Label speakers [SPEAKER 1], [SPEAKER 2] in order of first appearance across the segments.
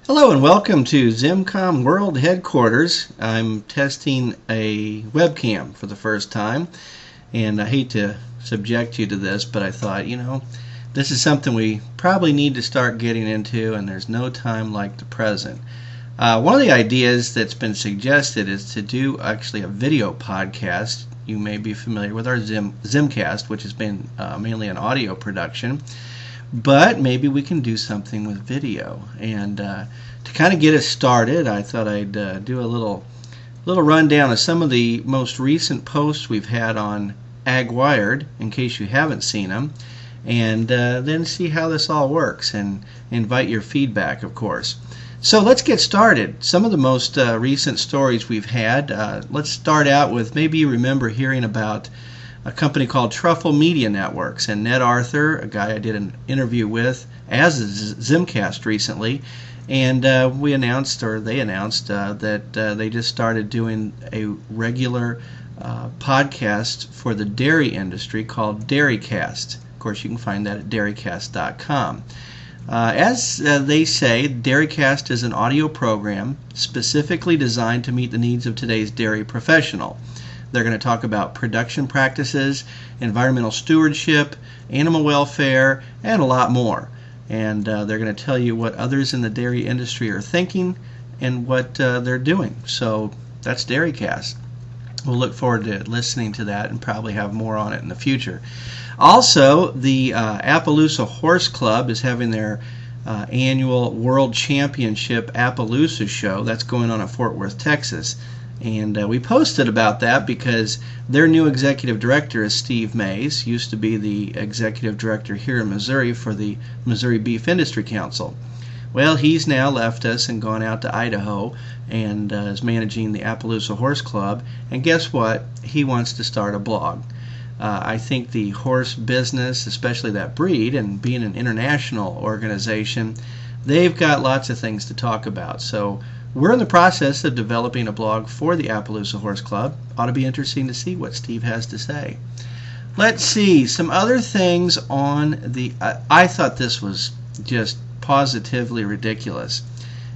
[SPEAKER 1] Hello and welcome to ZimmComm World Headquarters. I'm testing a webcam for the first time, and I hate to subject you to this, but I thought, this is something we probably need to start getting into, and there's no time like the present. One of the ideas that's been suggested is to do actually a video podcast. You may be familiar with our ZimmCast, which has been mainly an audio production. But maybe we can do something with video. And to kind of get us started, I thought I'd do a little rundown of some of the most recent posts we've had on AgWired, in case you haven't seen them, and then see how this all works and invite your feedback, of course. So let's get started. Some of the most recent stories we've had. Let's start out with, maybe you remember hearing about a company called Truffle Media Networks, and Ned Arthur, a guy I did an interview with as a ZimmCast recently, and they announced that they just started doing a regular podcast for the dairy industry called Dairycast. Of course, you can find that at Dairycast.com. As they say, Dairycast is an audio program specifically designed to meet the needs of today's dairy professional. They're going to talk about production practices, environmental stewardship, animal welfare, and a lot more. And they're going to tell you what others in the dairy industry are thinking and what they're doing. So that's Dairycast. We'll look forward to listening to that and probably have more on it in the future. Also, the Appaloosa Horse Club is having their annual World Championship Appaloosa show. That's going on at Fort Worth, Texas. And we posted about that because their new executive director is Steve Mays, used to be the executive director here in Missouri for the Missouri Beef Industry Council. Well, he's now left us and gone out to Idaho and is managing the Appaloosa Horse Club. And guess what? He wants to start a blog. I think the horse business, especially that breed, and being an international organization, they've got lots of things to talk about. So we're in the process of developing a blog for the Appaloosa Horse Club. Ought to be interesting to see what Steve has to say. Let's see, some other things on the... I thought this was just positively ridiculous,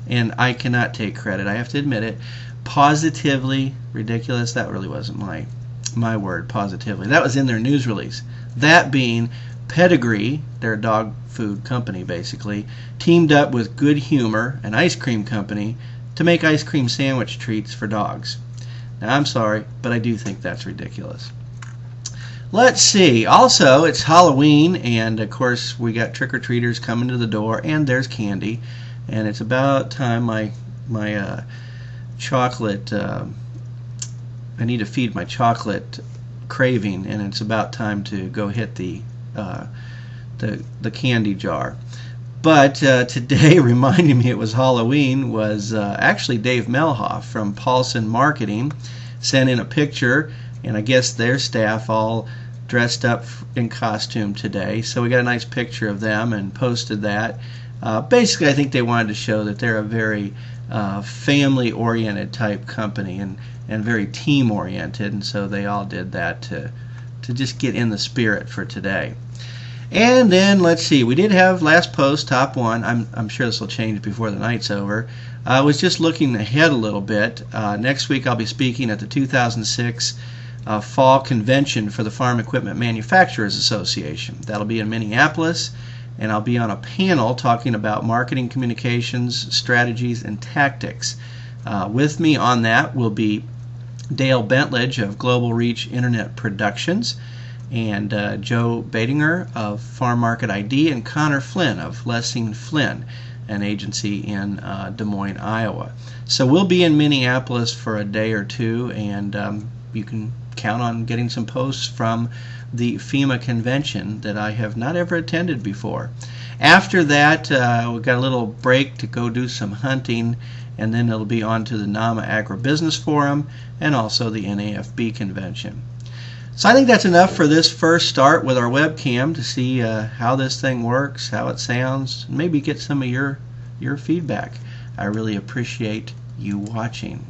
[SPEAKER 1] and I cannot take credit. I have to admit it. Positively ridiculous. That really wasn't my word, positively. That was in their news release. That being Pedigree, their dog food company basically, teamed up with Good Humor, an ice cream company, to make ice cream sandwich treats for dogs. Now, I'm sorry, but I do think that's ridiculous. Let's see. Also, it's Halloween, and of course, we got trick-or-treaters coming to the door, and there's candy. And it's about time my chocolate... I need to feed my chocolate craving, and it's about time to go hit the candy jar. But today, reminding me it was Halloween, was actually Dave Melhoff from Paulson Marketing sent in a picture, and I guess their staff all dressed up in costume today. So we got a nice picture of them and posted that. Basically, I think they wanted to show that they're a very family-oriented type company and very team-oriented, and so they all did that to just get in the spirit for today. And then, let's see, we did have last post, top one. I'm sure this will change before the night's over. I was just looking ahead a little bit. Next week I'll be speaking at the 2006 Fall Convention for the Farm Equipment Manufacturers Association. That'll be in Minneapolis, and I'll be on a panel talking about marketing communications, strategies, and tactics. With me on that will be Dale Bentledge of Global Reach Internet Productions, and Joe Badinger of Farm Market ID, and Connor Flynn of Lessing Flynn, an agency in Des Moines, Iowa. So we'll be in Minneapolis for a day or two, and you can count on getting some posts from the FEMA convention that I have not ever attended before. After that, we've got a little break to go do some hunting, and then it'll be on to the NAMA Agribusiness Forum and also the NAFB convention. So I think that's enough for this first start with our webcam to see how this thing works, how it sounds, and maybe get some of your feedback. I really appreciate you watching.